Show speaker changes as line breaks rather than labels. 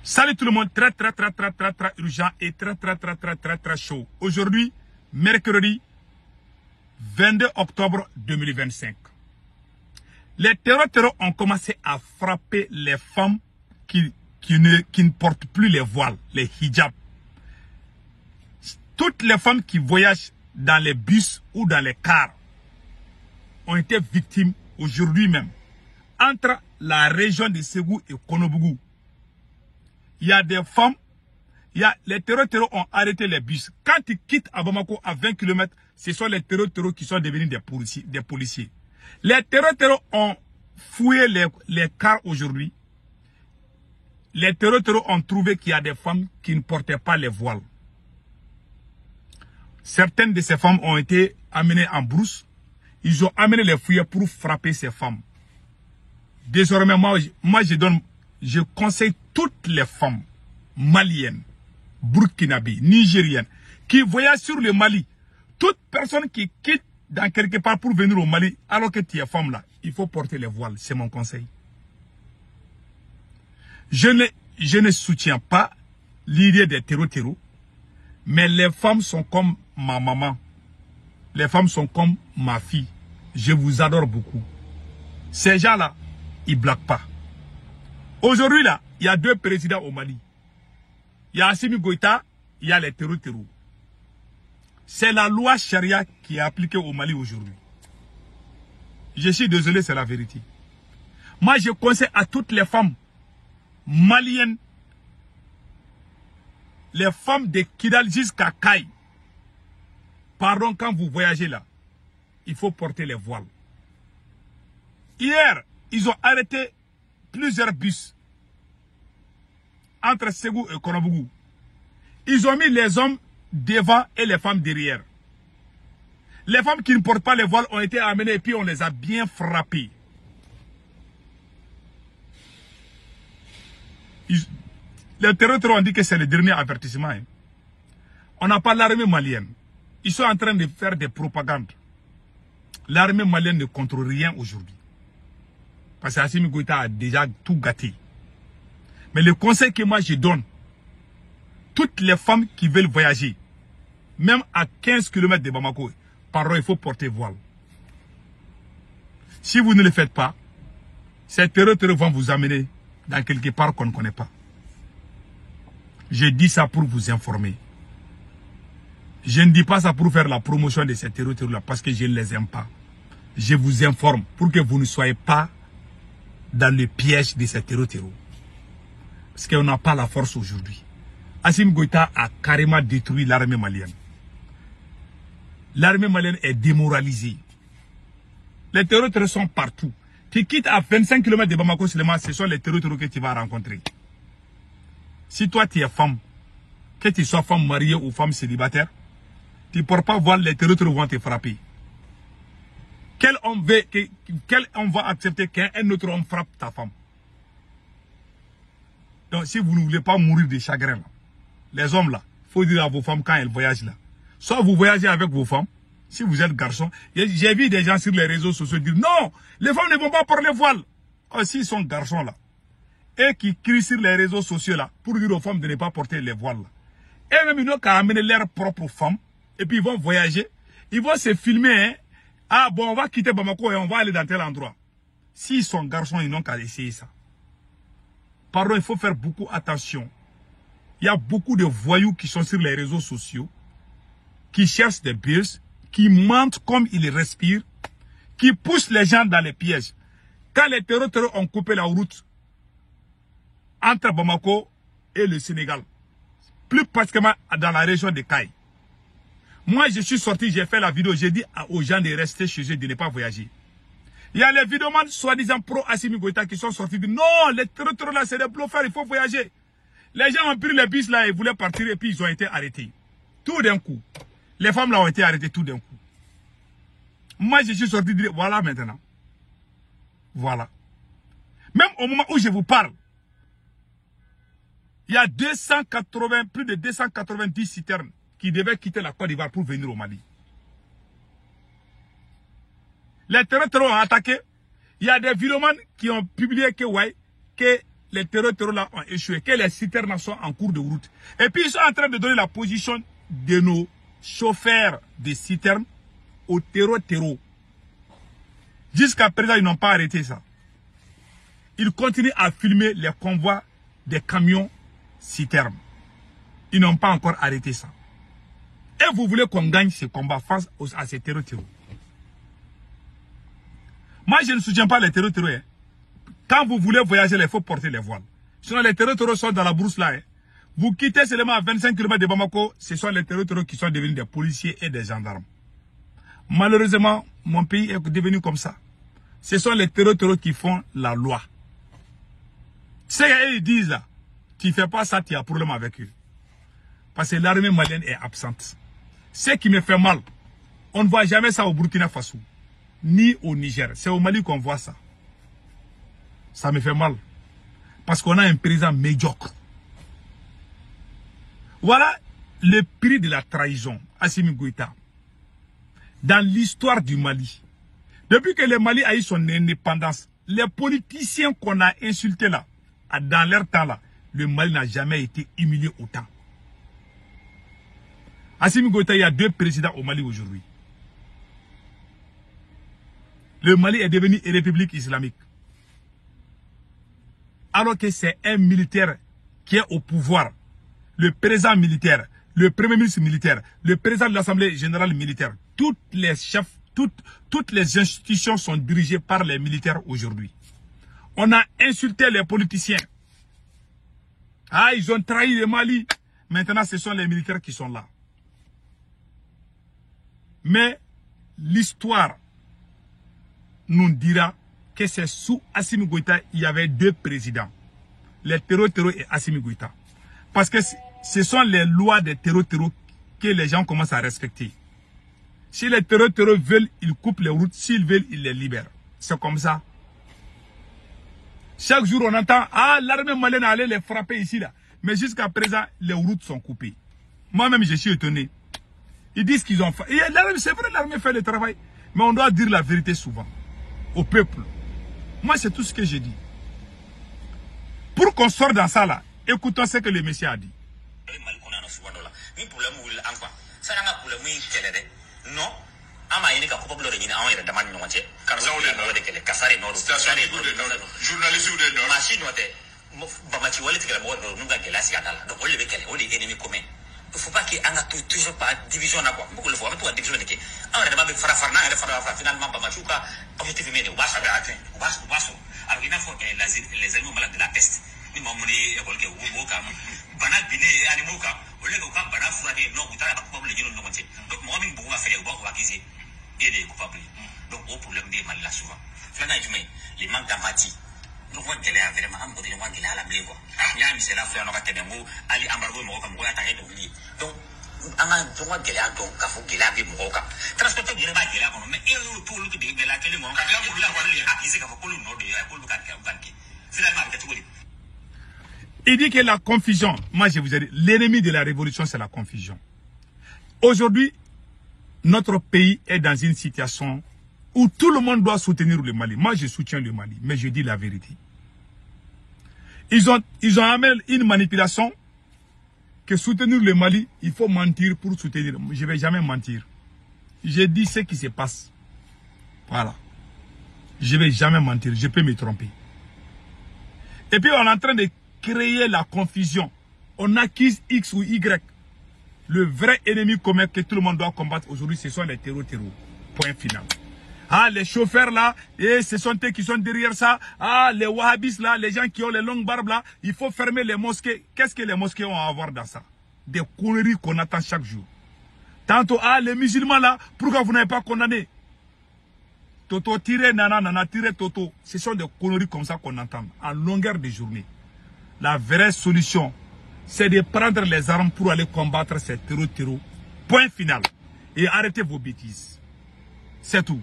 Salut tout le monde, très urgent et très chaud. Aujourd'hui, mercredi 22 octobre 2025. Les terreurs ont commencé à frapper les femmes qui ne portent plus les voiles, les hijabs. Toutes les femmes qui voyagent dans les bus ou dans les cars ont été victimes aujourd'hui même. Entre la région de Ségou et Konobougou, il y a des femmes, les terreurs ont arrêté les bus. Quand ils quittent à Bamako à 20 km, ce sont les terreurs qui sont devenus des policiers. Les terreurs ont fouillé les cars aujourd'hui. Les terreurs ont trouvé qu'il y a des femmes qui ne portaient pas les voiles. Certaines de ces femmes ont été amenées en brousse. Ils ont amené les fouilleurs pour frapper ces femmes. Désormais, moi je conseille toutes les femmes maliennes, burkinabées, nigériennes, qui voyagent sur le Mali. Toute personne qui quitte dans quelque part pour venir au Mali, alors que tu es femme là, il faut porter les voiles. C'est mon conseil. Je ne soutiens pas l'idée des terreaux, mais les femmes sont comme ma maman. Les femmes sont comme ma fille. Je vous adore beaucoup. Ces gens-là, ils ne blaguent pas. Aujourd'hui, là, il y a deux présidents au Mali. Il y a Assimi Goïta, il y a les terreaux. C'est la loi charia qui est appliquée au Mali aujourd'hui. Je suis désolé, c'est la vérité. Moi, je conseille à toutes les femmes maliennes, les femmes de Kidal jusqu'à Kaï, pardon, quand vous voyagez là, il faut porter les voiles. Hier, ils ont arrêté plusieurs bus entre Ségou et Konobougou. Ils ont mis les hommes devant et les femmes derrière. Les femmes qui ne portent pas les voiles ont été amenées et puis on les a bien frappées. Les terroristes ont dit que c'est le dernier avertissement. Hein. On n'a pas l'armée malienne. Ils sont en train de faire des propagandes. L'armée malienne ne contrôle rien aujourd'hui. Parce que Assimi Goïta a déjà tout gâté. Mais le conseil que moi je donne, toutes les femmes qui veulent voyager, même à 15 km de Bamako, pardon, il faut porter voile. Si vous ne le faites pas, ces terreurs vont vous amener dans quelque part qu'on ne connaît pas. Je dis ça pour vous informer. Je ne dis pas ça pour faire la promotion de ces terreurs-là parce que je ne les aime pas. Je vous informe pour que vous ne soyez pas dans le piège de ces terreurs. Parce qu'on n'a pas la force aujourd'hui. Assimi Goïta a carrément détruit l'armée malienne. L'armée malienne est démoralisée. Les terreurs sont partout. Tu quittes à 25 km de Bamako seulement, ce sont les terreurs que tu vas rencontrer. Si toi tu es femme, que tu sois femme mariée ou femme célibataire, tu ne pourras pas voir les terreurs vont te frapper. Quel homme va accepter qu'un autre homme frappe ta femme? Donc si vous ne voulez pas mourir de chagrin, là, les hommes là, il faut dire à vos femmes quand elles voyagent là. Soit vous voyagez avec vos femmes, si vous êtes garçon. J'ai vu des gens sur les réseaux sociaux dire non, les femmes ne vont pas porter les voiles. Oh, s'ils sont garçons là, et qui crient sur les réseaux sociaux là, pour dire aux femmes de ne pas porter les voiles là. Et même ils n'ont qu'à amener leurs propres femmes, et puis ils vont voyager, ils vont se filmer, hein. Ah bon, on va quitter Bamako et on va aller dans tel endroit. S'ils sont garçons, ils n'ont qu'à essayer ça. Pardon, il faut faire beaucoup attention. Il y a beaucoup de voyous qui sont sur les réseaux sociaux, qui cherchent des buzz, qui mentent comme ils respirent, qui poussent les gens dans les pièges. Quand les terreurs ont coupé la route entre Bamako et le Sénégal, plus particulièrement dans la région de Kaï, moi je suis sorti, j'ai fait la vidéo, j'ai dit aux gens de rester chez eux, de ne pas voyager. Il y a les vidéomans soi-disant pro-Assimi Goïta qui sont sortis, disent non, les terreurs là c'est des bluffeurs, il faut voyager. Les gens ont pris les bus là et voulaient partir et puis ils ont été arrêtés. Tout d'un coup. Les femmes là ont été arrêtées tout d'un coup. Moi je suis sorti dire voilà maintenant. Voilà. Même au moment où je vous parle, il y a plus de 290 citernes qui devaient quitter la Côte d'Ivoire pour venir au Mali. Les terreurs ont attaqué. Il y a des vidéomans qui ont publié que les terreurs là ont échoué, que les citernes sont en cours de route. Et puis ils sont en train de donner la position de nos chauffeurs de citernes aux terreaux. Jusqu'à présent, ils n'ont pas arrêté ça. Ils continuent à filmer les convois des camions citernes. Ils n'ont pas encore arrêté ça. Et vous voulez qu'on gagne ce combat face à ces terreaux. Moi, je ne soutiens pas les terreaux. Hein. Quand vous voulez voyager, il faut porter les voiles. Sinon, les terreaux sont dans la brousse là. Hein. Vous quittez seulement à 25 km de Bamako, ce sont les terreaux qui sont devenus des policiers et des gendarmes. Malheureusement, mon pays est devenu comme ça. Ce sont les terreaux qui font la loi. Ce qu'ils disent là, tu ne fais pas ça, tu as un problème avec eux. Parce que l'armée malienne est absente. Ce qui me fait mal, on ne voit jamais ça au Burkina Faso, ni au Niger. C'est au Mali qu'on voit ça. Ça me fait mal. Parce qu'on a un président médiocre. Voilà le prix de la trahison, Assimi Goïta. Dans l'histoire du Mali, depuis que le Mali a eu son indépendance, les politiciens qu'on a insultés là, dans leur temps là, le Mali n'a jamais été humilié autant. Assimi Goïta, il y a 2 présidents au Mali aujourd'hui. Le Mali est devenu une république islamique. Alors que c'est un militaire qui est au pouvoir. Le président militaire, le premier ministre militaire, le président de l'Assemblée générale militaire, toutes les chefs, toutes les institutions sont dirigées par les militaires aujourd'hui. On a insulté les politiciens. Ah, ils ont trahi le Mali. Maintenant, ce sont les militaires qui sont là. Mais l'histoire nous dira que c'est sous Assimi Goïta, il y avait 2 présidents. Les terreaux et Assimi Goïta. Parce que ce sont les lois des terreaux que les gens commencent à respecter. Si les terreaux veulent, ils coupent les routes. S'ils veulent, ils les libèrent. C'est comme ça. Chaque jour, on entend, ah, l'armée malienne allait les frapper ici, là. Mais jusqu'à présent, les routes sont coupées. Moi-même, je suis étonné. Ils disent qu'ils ont fait. C'est vrai, l'armée fait le travail. Mais on doit dire la vérité souvent. Au peuple. Moi, c'est tout ce que j'ai dit. Pour qu'on sorte dans ça, là, écoutons ce que le monsieur a dit.
Non, ama yini ka ko bolo ni awon yere dama nyonje kan so de no de kele kasare no kasare no journaliste de no machine wote ba ma ci wala tigala mo no nga gela si adala donc ole be kele ole ennemi commun il faut pas que anga toujours pas division na quoi beaucoup le faut pas division de que awon dama be fara farna ele fara finalement ba ma chuka objectif mene wa sabe atin wa so alors il faut que les animaux malades de la peste ni mamuni e bolke wo ka bana bine animaux ka ole ko ka bana fura de no utara ba ko le jino no monte donc mo min buwa fele ba ko akize et les coupables donc au problème des mal là souvent flana jumé les manques d'empathie donc on gele vraiment am bo de on gele ala mle ko nya mi c'est la flana ka tebe mo ali embargo mo ka mo ya ta hedo li donc anga donc gele a donc ka fo gele a be mo ka transporter gele ba gele ko mais et tout le de gele kele mo ka la ko la ko le akize ka fo ko no de ya ko lu ka ki finalement ka tout.
Il dit que la confusion, moi je vous ai dit, l'ennemi de la révolution c'est la confusion. Aujourd'hui, notre pays est dans une situation où tout le monde doit soutenir le Mali. Moi je soutiens le Mali, mais je dis la vérité. Ils ont amené une manipulation que soutenir le Mali, il faut mentir pour soutenir. Je ne vais jamais mentir. J'ai dit ce qui se passe. Voilà. Je ne vais jamais mentir, je peux me tromper. Et puis on est en train de créer la confusion. On accuse X ou Y. Le vrai ennemi commun que tout le monde doit combattre aujourd'hui, ce sont les terreaux. Point final. Ah, les chauffeurs là, et ce sont eux qui sont derrière ça. Ah, les wahhabistes là, les gens qui ont les longues barbes là, il faut fermer les mosquées. Qu'est-ce que les mosquées ont à avoir dans ça? Des conneries qu'on attend chaque jour. Tantôt, ah, les musulmans là, pourquoi vous n'avez pas condamné? Toto, tirez, nana, tirez, Toto. Ce sont des conneries comme ça qu'on entend en longueur de journée. La vraie solution, c'est de prendre les armes pour aller combattre ces terreaux. Point final. Et arrêtez vos bêtises. C'est tout.